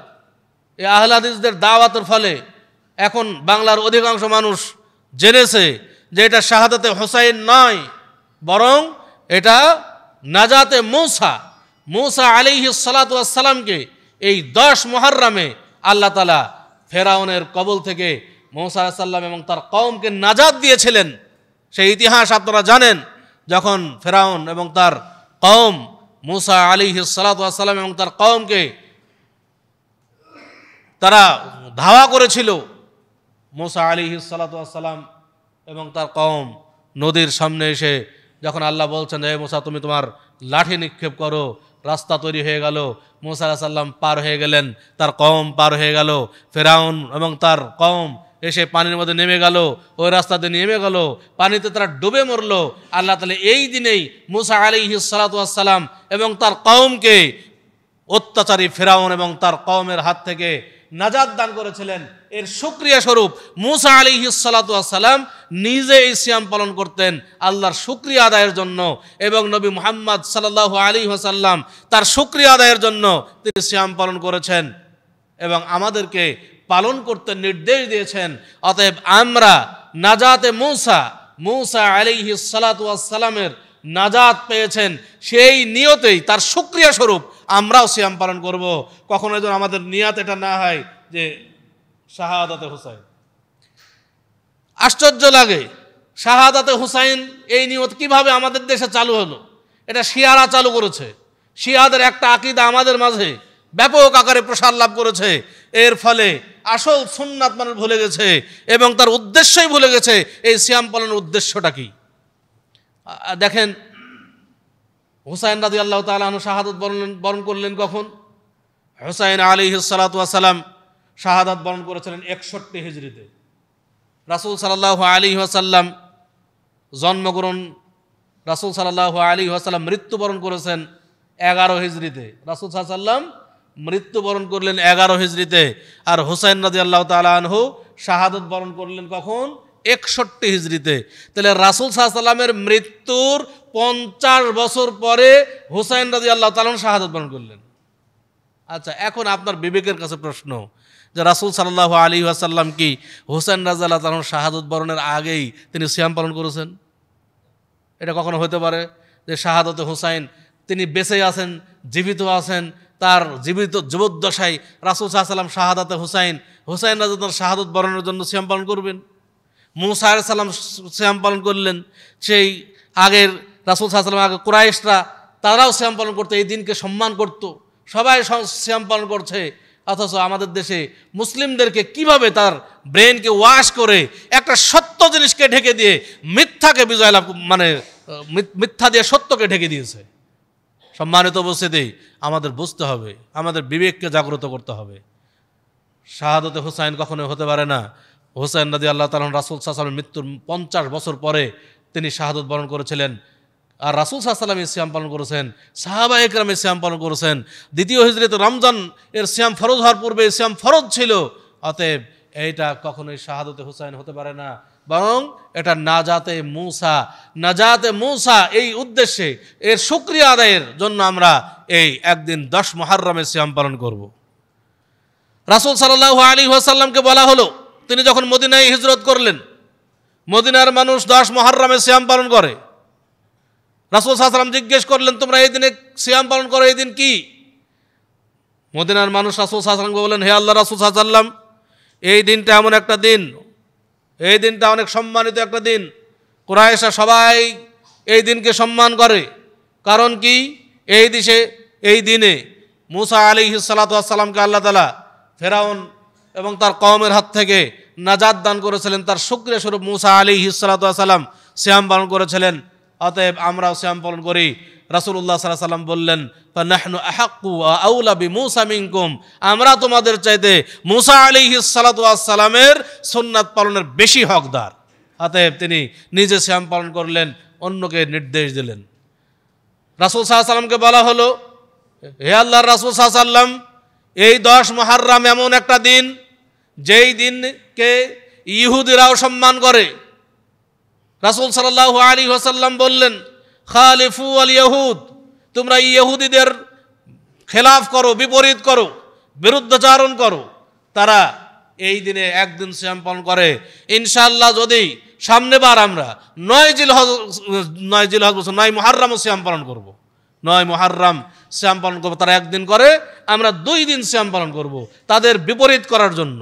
এই আহলে হাদিসদের দাওয়াতের ফলে এখন বাংলার অধিকাংশ মানুষ জেনেছে যে এটা শাহাদাতে হুসাইন নয়, বরং এটা নাজাতে মূসা আলাইহিস সালাতু ওয়াস সালামকে এই 10 মুহররমে আল্লাহ তাআলা ফেরাউনের কবল থেকে মূসা আলাইহিস সালাম এবং তার কওমকে নাজাত দিয়েছিলেন। সেই ইতিহাস আপনারা জানেন। যখন ফেরাউন এবং তার কওম মূসা আলাইহিস সালাতু ওয়াস সালাম এবং তার কওমকে তারা ধাওয়া করেছিল, মূসা আলাইহিস সালাতু ওয়াস সালাম এবং তার কওম নদীর সামনে এসে যখন আল্লাহ বলছেন হে মূসা তুমি তোমার লাঠি নিক্ষেপ করো, রাস্তা তৈরি হয়ে গেল। মূসা আলাইহিস সালাম পার হয়ে গেলেন, তার কওম পার হয়ে গেল। ফেরাউন এবং তার কওম এসে পানির মধ্যে নেমে গেল, ওই রাস্তাতে নেমে গেল, পানিতে তারা ডুবে মরল। আল্লাহ তাআলা এই দিনেই মুসা আলাইহিস সালাতু ওয়াস সালাম এবং তার কওমকে অত্যাচারী ফিরআউন এবং তার কওমের হাত থেকে নাজাত দান করেছিলেন। এর শুকরিয়া স্বরূপ মুসা আলাইহিস সালাতু ওয়াস সালাম নিজে এই সিয়াম পালন করতেন আল্লাহর শুকরিয়া আদায়ের জন্য, এবং নবী মুহাম্মদ সাল্লাল্লাহু আলাইহি ওয়াসাল্লাম তার শুকরিয়া আদায়ের জন্য তিনি সিয়াম পালন করেছেন এবং আমাদেরকে পালন করতে নির্দেশ দিয়েছেন। অতএব আমরা নাজাতে মুসা আলাইহিস সালাতু ওয়াস সালামের নাজাত পেয়েছেন, সেই নিয়তেই তার শুকরিয়া স্বরূপ আমরাও সিয়াম পালন করব। কখনো যেন আমাদের নিয়ত এটা না হয় যে শাহাদাতে হুসাইন। আশ্চর্য লাগে, শাহাদাতে হুসাইন এই নিয়ত কিভাবে আমাদের দেশে চালু হলো? এটা শিয়ারা চালু করেছে। শিয়াদের একটা আকীদা আমাদের মাঝে ব্যাপক আকারে প্রসার লাভ করেছে। এর ফলে আসল সুন্নাত মানুষ ভুলে গেছে এবং তার উদ্দেশ্যই ভুলে গেছে এই সিয়াম পালনের উদ্দেশ্যটা কি। দেখেন, হুসাইন রাদিয়াল্লাহু তাআলা আনহু শাহাদাত বরণ করলেন কখন? হুসাইন আলাইহিস সালাতু ওয়াস সালাম শাহাদাত বরণ করেছিলেন 61 হিজরিতে। রাসূল সাল্লাল্লাহু আলাইহি ওয়াসাল্লাম জন্মগ্রহণ, রাসূল সাল্লাল্লাহু আলাইহি ওয়াসাল্লাম মৃত্যুবরণ করেছেন 11 হিজরিতে। রাসূল সাল্লাল্লাহু আলাইহি ওয়াসাল্লাম মৃত্যুবরণ করলেন 11 হিজরিতে, আর হুসাইন রাদিয়াল্লাহু তাআলা আনহু শাহাদাত বরণ করলেন কখন? 61 হিজরিতে। তাহলে রাসূল সাল্লাল্লাহু আলাইহি ওয়াসাল্লামের মৃত্যুর 50 বছর পরে হুসাইন রাদিয়াল্লাহু তাআলা শাহাদাত বরণ করলেন। আচ্ছা, এখন আপনার বিবেকের কাছে প্রশ্ন যে রাসূল সাল্লাল্লাহু আলাইহি ওয়াসাল্লাম কি হুসাইন রাদিয়াল্লাহু তাআলা শাহাদাত বরণের আগেই তিনি সিয়াম পালন করেছেন? এটা কখনো হতে পারে যে শাহাদাতে হুসাইন তিনি বেঁচে আছেন, জীবিত আছেন, তার জীবদ্দশায় রাসূল সাল্লাল্লাহু আলাইহি ওয়াসাল্লাম শাহাদাতে হুসাইন রাদিয়াল্লাহু তাআলা শাহাদাত বরণের জন্য সিয়াম পালন করবেন? মুসা আলাইহিস সালাম সিয়াম পালন করলেন, সেই আগের রাসূল সাল্লাল্লাহু আলাইহি ওয়াসাল্লাম আগে কুরাইশরা তারাও সিয়াম পালন করতো, এই দিনকে সম্মান করত, সবাই সিয়াম পালন করছে। অথচ আমাদের দেশে মুসলিমদেরকে কিভাবে তার ব্রেনকে ওয়াশ করে একটা সত্য জিনিসকে ঢেকে দিয়ে মিথ্যাকে বিজয় লাভ, মানে মিথ্যা দিয়ে সত্যকে ঢেকে দিয়েছে। সম্মানিত উপস্থিতি, আমাদের বুঝতে হবে, আমাদের বিবেককে জাগ্রত করতে হবে। শাহাদাতে হুসাইন কখনো হতে পারে না। হুসাইন রাদিয়াল্লাহু তাআলা রাসূল সাল্লাল্লাহু আলাইহি ওয়াসাল্লামের মৃত্যুর 50 বছর পরে তিনি শাহাদাত বরণ করেছিলেন, আর রাসূল সাল্লাল্লাহু আলাইহি ওয়াসাল্লাম সিয়াম পালন করেছেন, সাহাবা ইকরাম সিয়াম পালন করেছেন। দ্বিতীয় হিজরিতে রমজান এর সিয়াম ফরজ হওয়ার পূর্বে সিয়াম ফরজ ছিল। অতএব এইটা কখনোই শাহাদাতে হুসাইন হতে পারে না, বরং এটা নাজাতে মুসা এই উদ্দেশ্যে, এর শুকরিয়া আদায়ের জন্য আমরা এই একদিন 10 মুহররমে সিয়াম পালন করব। রাসূল সাল্লাল্লাহু আলাইহি ওয়াসাল্লামকে বলা হলো, তিনি যখন মদিনায় হিজরত করলেন, মদিনার মানুষ 10 মুহররমে সিয়াম পালন করে। রাসূল সাল্লাল্লাহু আলাইহি ওয়াসাল্লাম জিজ্ঞেস করলেন, তোমরা এই দিনে সিয়াম পালন করো, এই দিন কি? মদিনার মানুষ রাসূল সাল্লাল্লাহু আলাইহি ওয়াসাল্লামকে বললেন, হে আল্লাহ রাসূল সাল্লাল্লাহু আলাইহি ওয়াসাল্লাম, এই দিনটা এমন একটা দিন, এই দিনটা অনেক সম্মানিত একটা দিন। কুরাইশরা সবাই এই দিনকে সম্মান করে। কারণ কি? এই দিনে মুসা আলাইহিস সালাতু ওয়াস সালামকে আল্লাহ তাআলা ফিরআউন এবং তার কওমের হাত থেকে নাজাত দান করেছিলেন। তার শুকরিয়া স্বরূপ মুসা আলাইহিস সালাতু ওয়াস সালাম সিয়াম পালন করেছিলেন। অতএব আমরাও সিয়াম পালন করি। রাসূলুল্লাহ সাল্লাল্লাহু আলাইহি ওয়াসাল্লাম বললেন, ফানাহনু আহাক্কু ওয়া আউলা বিমুসা মিনকুম, আমরা তোমাদের চাইতে মুসা আলাইহিস সালাতু ওয়াস সালামের সুন্নাত পালনের বেশি হকদার। অতএব তিনি নিজে সিয়াম পালন করলেন, অন্যকে নির্দেশ দিলেন। রাসূল সাল্লাল্লাহু আলাইহি ওয়াসাল্লামকে বলা হলো, হে আল্লাহর রাসূল সাল্লাল্লাহু আলাইহি ওয়াসাল্লাম, এই 10 মুহররম এমন একটা দিন যেই দিনকে ইহুদিরাও সম্মান করে। রাসূল সাল্লাল্লাহু আলাইহি ওয়াসাল্লাম বললেন, খালিফু আল ইয়াহুদ, তোমরা ইহুদিদের খেলাফ করো, বিপরীত করো, বিরুদ্ধাচারণ করো। তারা এই দিনে একদিন সিয়াম পালন করে। ইনশাআল্লাহ যদি সামনেবার আমরা 9 মুহররম সিয়াম পালন করব, 9 মুহররম সিয়াম পালন করবো। তারা একদিন করে, আমরা 2 দিন সিয়াম পালন করব, তাদের বিপরীত করার জন্য।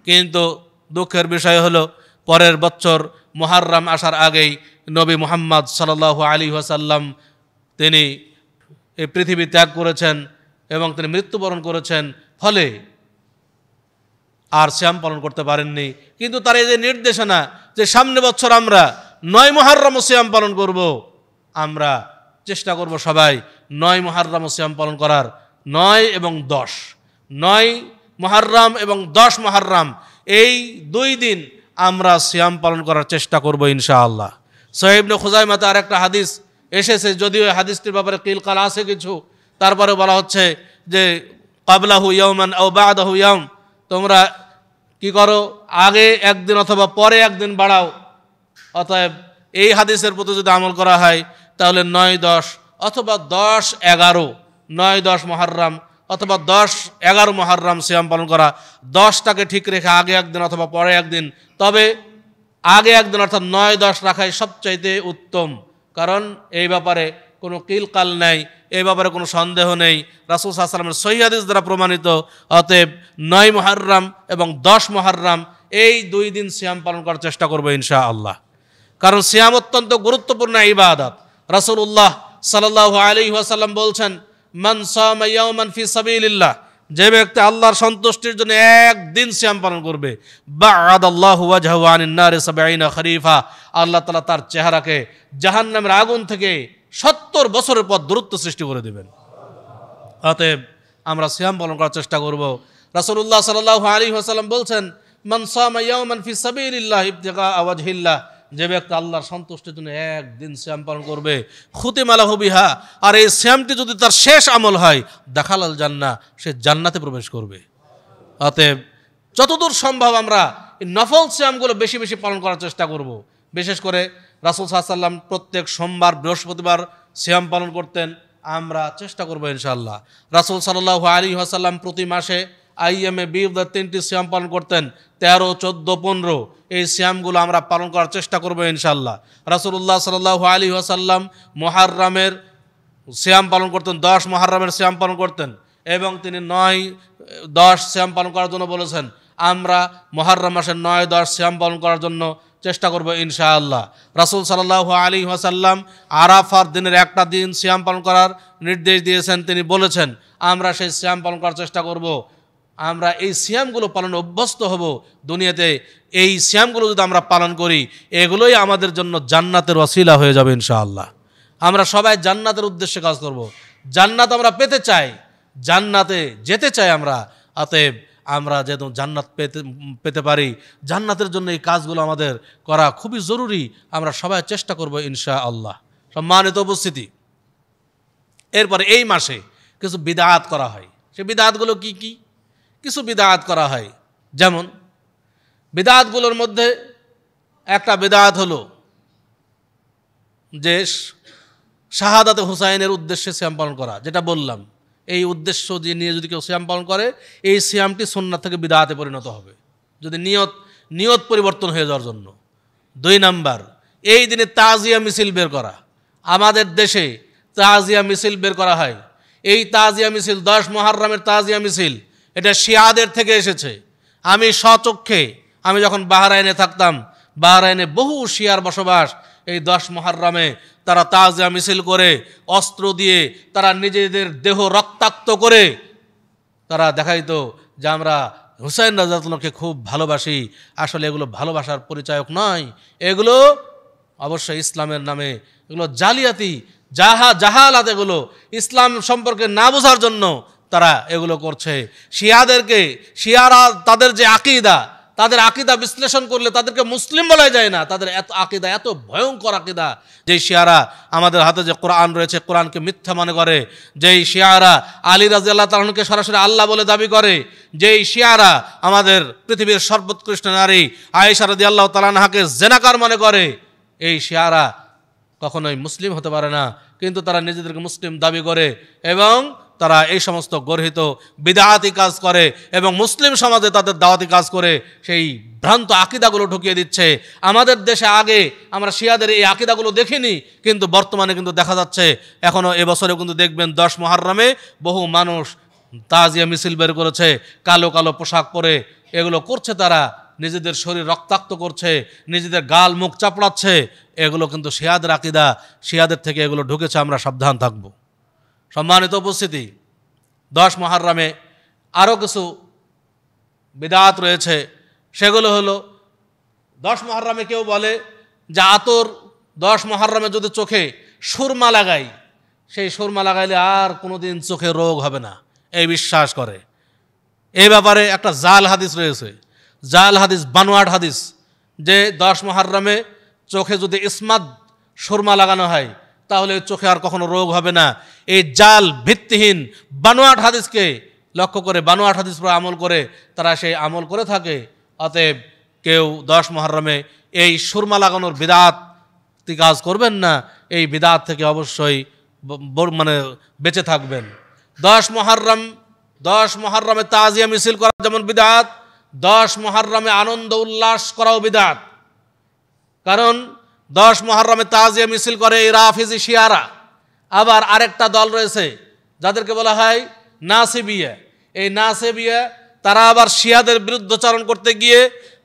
কিন্তু দুঃখের বিষয় হলো, পরের বছর মুহররম আসার আগেই নবী মুহাম্মদ সাল্লাল্লাহু আলাইহি ওয়াসাল্লাম তিনি এই পৃথিবী ত্যাগ করেছেন এবং তিনি মৃত্যুবরণ করেছেন। ফলে আর সিয়াম পালন করতে পারেননি। কিন্তু তার এই যে নির্দেশনা যে সামনে বছর আমরা 9 মুহররম সিয়াম পালন করব, আমরা চেষ্টা করব সবাই 9 মুহররম সিয়াম পালন করার। 9 এবং 10, 9 মুহররম এবং 10 মুহররম এই 2 দিন আমরা সিয়াম পালন করার চেষ্টা করব ইনশাআল্লাহ। সহিহ ইবনে খুজাইমাতে আর একটা হাদিস এসেছে, যদিও এই হাদিসটির ব্যাপারে কিলকাল আছে কিছু, তারপরে বলা হচ্ছে যে ক্বাবলাহু ইয়াওমান আও বা'দাহু ইয়াওম, তোমরা কি করো, আগে একদিন অথবা পরে একদিন বাড়াও। অতএব এই হাদিসের প্রতি যদি আমল করা হয় তাহলে 9-10 অথবা 10-11, 9-10 মুহররম অথবা 10-11 মুহররম সিয়াম পালন করা, 10টাকে ঠিক রেখে আগে একদিন অথবা পরে একদিন, তবে আগে একদিন অর্থাৎ 9-10 রাখাই সবচাইতে উত্তম, কারণ এই ব্যাপারে কোনো কিলকাল নেই, এই ব্যাপারে কোনো সন্দেহ নেই, রাসূল সাল্লাল্লাহু আলাইহি ওয়াসাল্লামের সহিহ হাদিস দ্বারা প্রমাণিত। অতএব 9 মুহররম এবং 10 মুহররম এই 2 দিন সিয়াম পালন করার চেষ্টা করবো ইনশাআল্লাহ। কারণ সিয়াম অত্যন্ত গুরুত্বপূর্ণ ইবাদত। রাসূলুল্লাহ সাল্লাল্লাহু আলাইহি ওয়াসাল্লাম বলছেন, মান সামা ইয়াওমান ফি সাবিলিল্লাহ, যে ব্যক্তি আল্লাহর সন্তুষ্টির জন্য একদিন সিয়াম পালন করবে, বা'আদাল্লাহু ওয়াজহাহু আনিন নারি 70 খরিফা, আল্লাহ তাআলা তার চেহারাকে জাহান্নামের আগুন থেকে 70 বছরের পর দূরত্ব সৃষ্টি করে দেবেন। অতএব আমরা সিয়াম পালন করার চেষ্টা করব। রাসূলুল্লাহ সাল্লাল্লাহু আলাইহি ওয়াসাল্লাম বলছেন, মান সামা ইয়াওমান ফি সাবিলিল্লাহ ইবতিগা ওয়াজহিল্লাহ, যে ব্যক্তি আল্লাহর সন্তুষ্টির জন্য একদিন সিয়াম পালন করবে, খুতিমা লাহু বিহা, আর এই সিয়ামটি যদি তার শেষ আমল হয়, দাখালাল জান্নাহ, সে জান্নাতে প্রবেশ করবে। অতএব যতদূর সম্ভব আমরা এই নফল সিয়ামগুলো বেশি বেশি পালন করার চেষ্টা করব। বিশেষ করে রাসূল সাল্লাল্লাহু আলাইহি ওয়াসাল্লাম প্রত্যেক সোমবার বৃহস্পতিবার সিয়াম পালন করতেন, আমরা চেষ্টা করব ইনশাআল্লাহ। রাসূল সাল্লাল্লাহু আলাইহি ওয়াসাল্লাম প্রতি মাসে আইয়ামে বিদ 3টি সিয়াম পালন করতেন, 13, 14, 15, এই সিয়ামগুলো আমরা পালন করার চেষ্টা করব ইনশাআল্লাহ। রাসূলুল্লাহ সাল্লাল্লাহু আলাইহি ওয়াসাল্লাম মুহররমের সিয়াম পালন করতেন, 10 মুহররমের সিয়াম পালন করতেন, এবং তিনি 9-10 সিয়াম পালন করার জন্য বলেছেন। আমরা মুহররম মাসের 9-10 সিয়াম পালন করার জন্য চেষ্টা করব ইনশাআল্লাহ। রাসূল সাল্লাল্লাহু আলাইহি ওয়াসাল্লাম আরাফার দিনের একটা দিন সিয়াম পালন করার নির্দেশ দিয়েছেন, তিনি বলেছেন আমরা সেই সিয়াম পালন করার চেষ্টা করব। আমরা এই সিয়ামগুলো পালনে অভ্যস্ত হব দুনিয়াতে। এই সিয়ামগুলো যদি আমরা পালন করি, এগুলোই আমাদের জন্য জান্নাতের ওয়াসিলা হয়ে যাবে ইনশাআল্লাহ। আমরা সবাই জান্নাতের উদ্দেশ্যে কাজ করব, জান্নাত আমরা পেতে চাই, জান্নাতে যেতে চাই আমরা। অতএব আমরা যেন জান্নাত পেতে পারি, জান্নাতের জন্য এই কাজগুলো আমাদের করা খুবই জরুরি। আমরা সবাই চেষ্টা করব ইনশাআল্লাহ। সম্মানিত উপস্থিতি, এরপরে এই মাসে কিছু বিদআত করা হয়। সেই বিদআতগুলো কি কি? কিছু বিদআত করা হয়, যেমন বিদআতগুলোর মধ্যে একটা বিদআত হলো যে শাহাদাতে হুসাইনের উদ্দেশ্যে সিয়াম পালন করা, যেটা বললাম। এই উদ্দেশ্য যে নিয়ে যদি কেউ সিয়াম পালন করে, এই সিয়ামটি সুন্নাত থেকে বিদআতে পরিণত হবে, যদি নিয়ত পরিবর্তন হয়ে যাওয়ার জন্য। 2 নাম্বার, এই দিনে তাজিয়া মিছিল বের করা। আমাদের দেশে তাজিয়া মিছিল বের করা হয়। এই তাজিয়া মিছিল 10 মুহররমের তাজিয়া মিছিল, এটা শিয়াদের থেকে এসেছে। আমি স্বচক্ষে, আমি যখন বাহরাইনে থাকতাম, বাহরাইনে বহু শিয়ার বসবাস। এই 10 মুহররমে তারা তাজিয়া মিছিল করে, অস্ত্র দিয়ে তারা নিজেদের দেহ রক্তাক্ত করে তারা দেখাইতো যে আমরা হুসাইন রাদিয়াল্লাহুকে খুব ভালোবাসি। আসলে এগুলো ভালোবাসার পরিচায়ক নয়, এগুলো অবশ্যই ইসলামের নামে, এগুলো জালিয়াতি, জাহালাত, এগুলো ইসলাম সম্পর্কে না বোঝার জন্য তারা এগুলো করছে। শিয়ারা তাদের যে আকিদা, তাদের আকিদা বিশ্লেষণ করলে তাদেরকে মুসলিম বলা যায় না। তাদের এত আকিদা, এত ভয়ঙ্কর আকিদা। যেই শিয়ারা আমাদের হাতে যে কোরআন রয়েছে, কোরআনকে মিথ্যা মনে করে, যেই শিয়ারা আলী রাদিয়াল্লাহু তাআলা আনহুকে সরাসরি আল্লাহ বলে দাবি করে, যেই শিয়ারা আমাদের পৃথিবীর সর্বোৎকৃষ্ট নারী আয়েশা রাদিয়াল্লাহু তাআলা আনহাকে জেনাকার মনে করে, এই শিয়ারা কখনোই মুসলিম হতে পারে না, কিন্তু তারা নিজেদেরকে মুসলিম দাবি করে এবং তারা এই সমস্ত গর্হিত বিদআতি কাজ করে এবং মুসলিম সমাজে তাদের দাওয়াতি কাজ করে সেই ভ্রান্ত আকিদাগুলো ঢুকিয়ে দিচ্ছে। আমাদের দেশে আগে আমরা শিয়াদের এই আকিদাগুলো দেখিনি, কিন্তু বর্তমানে কিন্তু দেখা যাচ্ছে। এখনও এবছরে কিন্তু দেখবেন 10 মুহররমে বহু মানুষ তাজিয়া মিছিল বের করেছে, কালো কালো পোশাক পরে এগুলো করছে। তারা নিজেদের শরীর রক্তাক্ত করছে, নিজেদের গাল মুখ চাপড়াচ্ছে। এগুলো কিন্তু শিয়াদের আকিদা, শিয়াদের থেকে এগুলো ঢুকেছে। আমরা সাবধান থাকব। সম্মানিত উপস্থিতি, 10 মুহররমে আরও কিছু বিদআত রয়েছে। সেগুলো হলো, 10 মুহররমে কেউ বলে যে আতর 10 মুহররমে যদি চোখে সুরমা লাগাই, সেই সুরমা লাগাইলে আর কোনোদিন চোখে রোগ হবে না, এই বিশ্বাস করে। এই ব্যাপারে একটা জাল হাদিস রয়েছে। জাল হাদিস, বানোয়াট হাদিস, যে 10 মুহররমে চোখে যদি ইসমাদ সুরমা লাগানো হয় তাহলে চোখে আর কখনো রোগ হবে না। এই জাল ভিত্তিহীন বানোয়াট হাদিসকে লক্ষ্য করে, বানোয়াট হাদিস পর আমল করে তারা সেই আমল করে থাকে। অতএব কেউ 10 মুহররমে এই সুরমা লাগানোর বিদআতি কাজ করবেন না, এই বিদআত থেকে অবশ্যই মানে বেঁচে থাকবেন। 10 মুহররমে তাজিয়া মিছিল করা যেমন বিদআত, 10 মুহররমে আনন্দ উল্লাস করাও বিদআত। কারণ 10 মুহররমে তাজিয়া মিছিল করে এই রাফিজি শিয়ারা। আবার আরেকটা দল রয়েছে যাদেরকে বলা হয় নাসিবিয়া। এই নাসিবিয়া তারা আবার শিয়াদের বিরুদ্ধচারণ করতে গিয়ে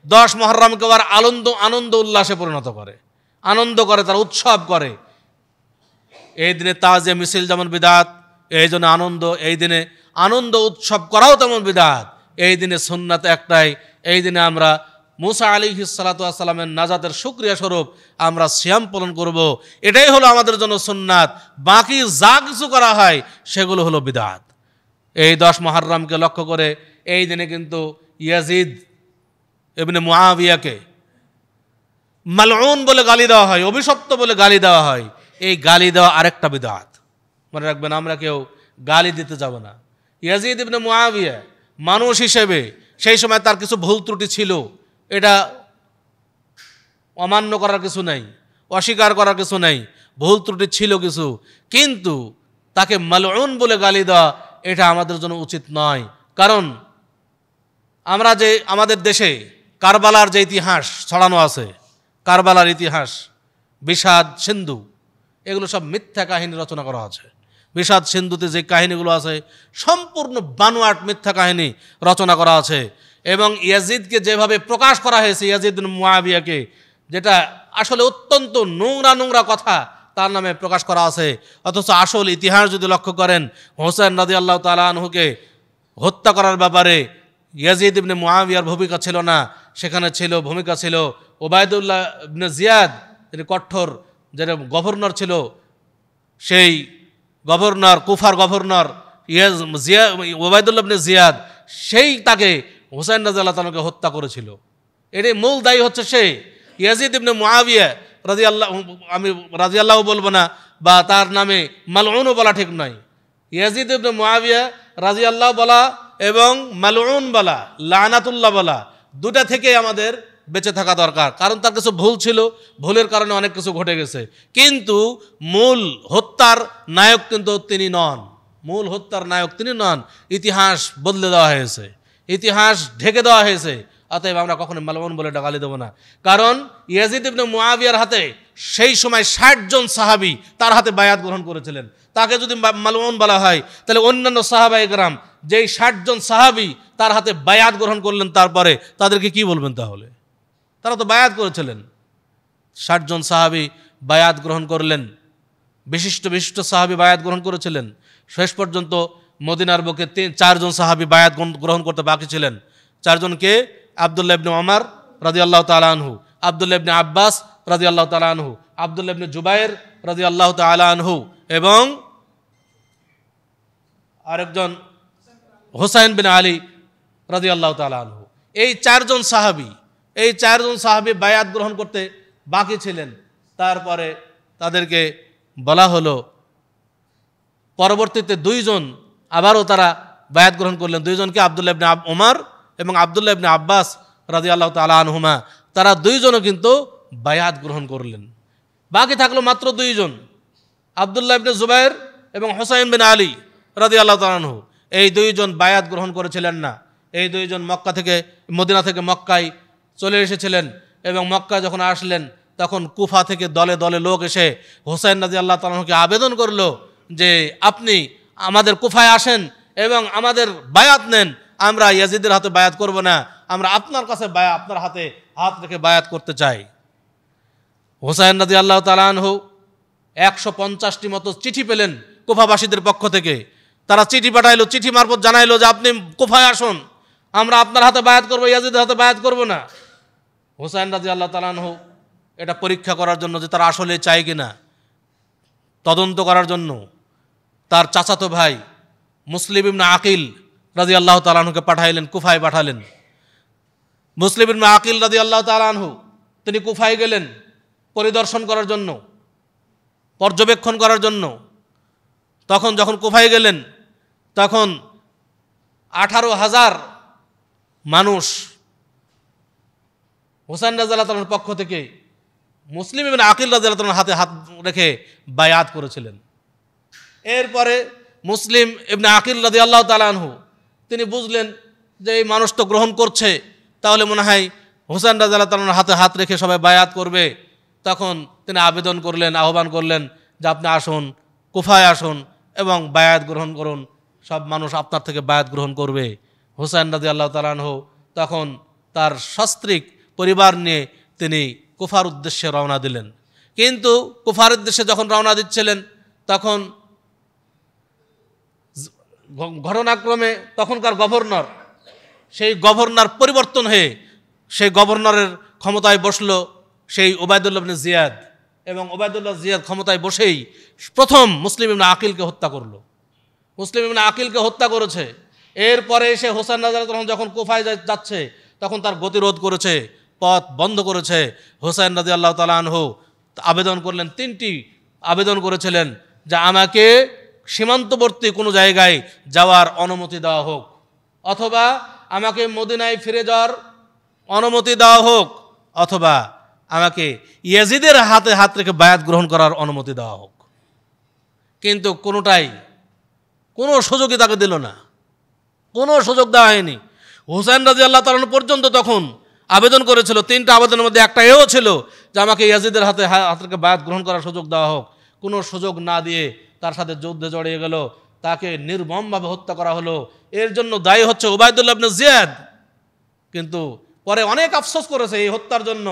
10 মুহররমকে আবার আনন্দ উল্লাসে পরিণত করে, আনন্দ করে, তারা উৎসব করে। এই দিনে তাজিয়া মিছিল যেমন বিদআত, এই জন্য এই দিনে আনন্দ উৎসব করাও তেমন বিদআত। এই দিনে সুন্নাত একটাই, এই দিনে আমরা মুসা আলাইহিস সালাতু ওয়াস সালামের নাজাতের শুকরিয়া স্বরূপ আমরা সিয়াম পালন করব। এটাই হলো আমাদের জন্য সুন্নাত। বাকি যা কিছু করা হয় সেগুলো হলো বিদআত। এই 10 মুহররমকে লক্ষ্য করে এই দিনে কিন্তু ইয়াজিদ ইবনে মুআবিয়াকে মালউন বলে গালি দেওয়া হয়, অভিশপ্ত বলে গালি দেওয়া হয়। এই গালি দেওয়া আরেকটা বিদআত। মনে রাখবেন, আমরা কেউ গালি দিতে যাব না। ইয়াজিদ ইবনে মুআবিয়া মানুষ হিসেবে সেই সময় তার কিছু ভুল ত্রুটি ছিল, এটা অমান্য করার কিছু নাই, অস্বীকার করার কিছু নাই, ভুল ত্রুটি ছিল কিছু, কিন্তু তাকে মালউন বলে গালি দেওয়া এটা আমাদের জন্য উচিত নয়। কারণ আমরা যে আমাদের দেশে কারবালার যে ইতিহাস ছড়ানো আছে, কারবালার ইতিহাস, বিষাদ সিন্ধু, এগুলো সব মিথ্যা কাহিনী রচনা করা আছে। বিষাদ সিন্ধুতে যে কাহিনীগুলো আছে সম্পূর্ণ বানোয়াট মিথ্যা কাহিনী রচনা করা আছে। এবং ইয়াজিদকে যেভাবে প্রকাশ করা হয়েছে, ইয়াজিদ বিন মুআবিয়াকে, যেটা আসলে অত্যন্ত নোংরা কথা তার নামে প্রকাশ করা আছে। অথচ আসল ইতিহাস যদি লক্ষ্য করেন, হোসেন রাদিয়াল্লাহু তাআলা আনহুকে হত্যা করার ব্যাপারে ইয়াজিদ ইবনে মুআবিয়ার ভূমিকা ছিল না, সেখানে ভূমিকা ছিল ওবায়দুল্লাহ ইবনে জিয়াদ, যিনি কঠোর যেটা গভর্নর ছিল, সেই গভর্নর, কুফার গভর্নর ওবায়দুল্লাহ ইবনে জিয়াদ, সেই তাকে হুসাইন রাদিয়াল্লাহু তাআলাকে হত্যা করেছিল। এর মূল দায়ী হচ্ছে সে। ইয়াজিদ ইবনে মুআবিয়া আমি রাদিয়াল্লাহু বলবো না, বা তার নামে মালউনও বলা ঠিক নয়। ইয়াজিদ ইবনে মুআবিয়া রাদিয়াল্লাহু বলা এবং মালউন বলা, লানাতুল্লাহ বলা, দুটা থেকে আমাদের বেঁচে থাকা দরকার। কারণ তার কিছু ভুল ছিল, ভুলের কারণে অনেক কিছু ঘটে গেছে, কিন্তু মূল হত্যার নায়ক কিন্তু তিনি নন। মূল হত্যার নায়ক তিনি নন। ইতিহাস বদলে দেওয়া হয়েছে, ইতিহাস ঢেকে দেওয়া হয়েছে। অতএব আমরা কখনো মালউন বলে গালি দেবো না। কারণ ইয়াজিদ ইবনে মুআবিয়ার হাতে সেই সময় 60 জন সাহাবী তার হাতে বায়াত গ্রহণ করেছিলেন। তাকে যদি মালউন বলা হয়, তাহলে অন্যান্য সাহাবায়ে কেরাম যেই 60 জন সাহাবী তার হাতে বায়াত গ্রহণ করলেন, তারপরে তাদেরকে কি বলবেন? তাহলে তারা তো বায়াত করেছিলেন। 60 জন সাহাবী বায়াত গ্রহণ করলেন, বিশিষ্ট সাহাবী বায়াত গ্রহণ করেছিলেন। শেষ পর্যন্ত মদিনার বুকে 4 জন সাহাবী বায়াত গ্রহণ করতে বাকি ছিলেন। 4 জনকে আব্দুল্লাহ ইবনে ওমর রাদিয়াল্লাহু তাআলা আনহু, আব্দুল্লাহ ইবনে আব্বাস রাদিয়াল্লাহু তাআলা আনহু, আব্দুল্লাহ ইবনে জুবাইর রাদিয়াল্লাহু তাআলা আনহু এবং আরেকজন হুসাইন বিন আলী রাদিয়াল্লাহু তাআলা আনহু। এই 4 জন সাহাবী বায়াত গ্রহণ করতে বাকি ছিলেন। তারপরে তাদেরকে বলা হলো, পরবর্তীতে 2 জন আবারও তারা বায়াত গ্রহণ করলেন। 2 জনকে আব্দুল্লাহ ইবনে ওমর এবং আব্দুল্লাহ ইবনে আব্বাস রাদিয়াল্লাহু তাআলা আনহুমা, তারা 2 জনও কিন্তু বায়াত গ্রহণ করলেন। বাকি থাকলো মাত্র 2 জন, আব্দুল্লাহ ইবনে জুবাইর এবং হুসাইন বিন আলী রাদিয়াল্লাহু তাআলা আনহু। এই 2 জন বায়াত গ্রহণ করেছিলেন না। এই 2 জন মদিনা থেকে মক্কায় চলে এসেছিলেন এবং মক্কায় যখন আসলেন তখন কুফা থেকে দলে দলে লোক এসে হুসাইন রাদিয়াল্লাহু তাআলা আনহুকে আবেদন করলো যে আপনি আমাদের কুফায় আসেন এবং আমাদের বায়াত নেন। আমরা ইয়াজিদের হাতে বায়াত করব না, আমরা আপনার কাছে আপনার হাতে হাত রেখে বায়াত করতে চাই। হুসাইন রাদিয়াল্লাহু তাআলা আনহু 150টি মতো চিঠি পেলেন কুফাবাসীদের পক্ষ থেকে। তারা চিঠি পাঠাইলো, চিঠি মারফত জানাইলো যে আপনি কুফায় আসুন, আমরা আপনার হাতে বায়াত করবো, ইয়াজিদের হাতে বায়াত করব না। হুসাইন রাদিয়াল্লাহু তাআলা আনহু এটা পরীক্ষা করার জন্য যে তারা আসলে চায় কিনা, তদন্ত করার জন্য তার চাচাতো ভাই মুসলিম ইবনে আকিল রাদিয়াল্লাহু তাআলা আনহুকে পাঠাইলেন, কুফায় পাঠালেন। মুসলিম ইবনে আকিল রাদিয়াল্লাহু তাআলা আনহু তিনি কুফায় গেলেন পরিদর্শন করার জন্য, পর্যবেক্ষণ করার জন্য। তখন যখন কুফায় গেলেন তখন 18,000 মানুষ হুসাইন রাদিয়াল্লাহু তাআলার পক্ষ থেকে মুসলিম ইবনে আকিল রাদিয়াল্লাহু তাআলার হাতে হাত রেখে বায়াত করেছিলেন। এরপরে মুসলিম ইবনে আকিল রাদিয়াল্লাহু তাআলা আনহু তিনি বুঝলেন যে এই মানুষ তো গ্রহণ করছে, তাহলে মনে হয় হুসাইন রাদিয়াল্লাহু তাআলার হাতে হাত রেখে সবাই বায়াত করবে। তখন তিনি আবেদন করলেন, আহ্বান করলেন যে আপনি আসুন, কুফায় আসুন এবং বায়াত গ্রহণ করুন, সব মানুষ আপনার থেকে বায়াত গ্রহণ করবে। হুসাইন রাদিয়াল্লাহু তাআলা আনহু তখন তার সস্ত্রীক পরিবার নিয়ে তিনি কুফার উদ্দেশ্যে রওনা দিলেন। কিন্তু কুফার উদ্দেশ্যে যখন রওনা দিচ্ছিলেন তখন ঘটনাক্রমে তখনকার গভর্নর, সেই গভর্নর পরিবর্তন হয়ে সেই গভর্নরের ক্ষমতায় বসল সেই ওবায়দুল্লাহ ইবনে জিয়াদ, এবং ওবায়দুল্লাহ জিয়াদ ক্ষমতায় বসেই প্রথম মুসলিম ইবনে আকিলকে হত্যা করল। মুসলিম ইবনে আকিলকে হত্যা করেছে। এরপরে সে হোসেন রাদিয়াল্লাহু তাআলা যখন কুফায় যাচ্ছে তখন তার গতিরোধ করেছে, পথ বন্ধ করেছে। হোসেন রাদিয়াল্লাহু তাআলা আনহু আবেদন করলেন, 3টি আবেদন করেছিলেন যে আমাকে সীমান্তবর্তী কোনো জায়গায় যাওয়ার অনুমতি দেওয়া হোক, অথবা আমাকে মদিনায় ফিরে যাওয়ার অনুমতি দেওয়া হোক, অথবা আমাকে ইয়াজিদের হাতে হাত রেখে বায়াত গ্রহণ করার অনুমতি দেওয়া হোক। কিন্তু কোনো সুযোগই তাকে দিল না, কোনো সুযোগ দেওয়া হয়নি। হুসাইন রাদিয়াল্লাহু তাআলা পর্যন্ত তখন আবেদন করেছিল, 3টা আবেদনের মধ্যে একটা এও ছিল যে আমাকে ইয়াজিদের হাতে হাত রেখে বায়াত গ্রহণ করার সুযোগ দেওয়া হোক। কোনো সুযোগ না দিয়ে তার সাথে যুদ্ধে জড়িয়ে গেল, তাকে নির্মমভাবে হত্যা করা হলো। এর জন্য দায়ী হচ্ছে ওবায়দুল্লাহ ইবনে জিয়াদ। কিন্তু পরে অনেক আফসোস করেছে এই হত্যার জন্য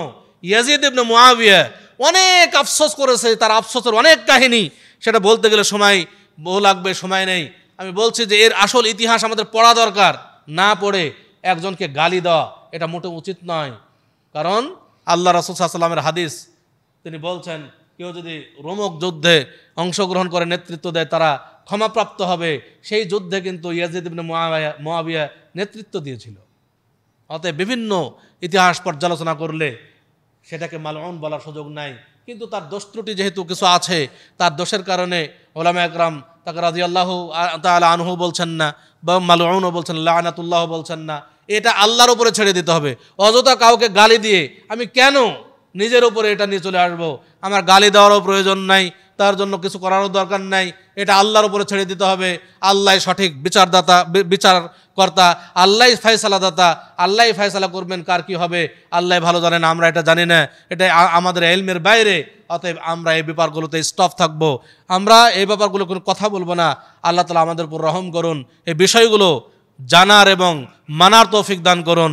ইয়াজিদ ইবনে মুআবিয়া, অনেক আফসোস করেছে। তার আফসোসের অনেক কাহিনী, সেটা বলতে গেলে সময় বহু লাগবে, সময় নেই। আমি বলছি যে এর আসল ইতিহাস আমাদের পড়া দরকার, না পড়ে একজনকে গালি দেওয়া এটা মোটেও উচিত নয়। কারণ আল্লাহ রাসূল সাল্লাল্লাহু আলাইহি ওয়াসাল্লামের হাদিস, তিনি বলছেন কেউ যদি রোমক যুদ্ধে অংশগ্রহণ করে নেতৃত্ব দেয় তারা ক্ষমাপ্রাপ্ত হবে। সেই যুদ্ধে কিন্তু ইয়াজিদ ইবনে মুআবিয়া নেতৃত্ব দিয়েছিল। অতএব বিভিন্ন ইতিহাস পর্যালোচনা করলে সেটাকে মালউন বলার সুযোগ নাই। কিন্তু তার দোষ ত্রুটি যেহেতু কিছু আছে, তার দোষের কারণে উলামা একরাম তাকে রাদিয়াল্লাহু তাআলা আনহু বলছেন না, বা মালউনও বলছেন, লানাতুল্লাহ বলছেন না। এটা আল্লাহর উপরে ছেড়ে দিতে হবে। অযথা কাউকে গালি দিয়ে আমি কেন নিজের উপরে এটা নিয়ে চলে আসবো? আমার গালি দেওয়ারও প্রয়োজন নাই, তার জন্য কিছু করারও দরকার নাই। এটা আল্লাহর উপরে ছেড়ে দিতে হবে। আল্লাহ সঠিক বিচারকর্তা, আল্লাহ ফয়সালাদাতা, আল্লাহ ফয়সালা করবেন কার কি হবে, আল্লাহ ভালো জানেন, আমরা এটা জানি না, এটা আমাদের ইলমের বাইরে। অতএব আমরা এই ব্যাপারগুলোতে স্টপ থাকবো, আমরা এই ব্যাপারগুলো কোনো কথা বলবো না। আল্লাহ তাআলা আমাদের উপর রহম করুন, এই বিষয়গুলো জানার এবং মানার তৌফিক দান করুন।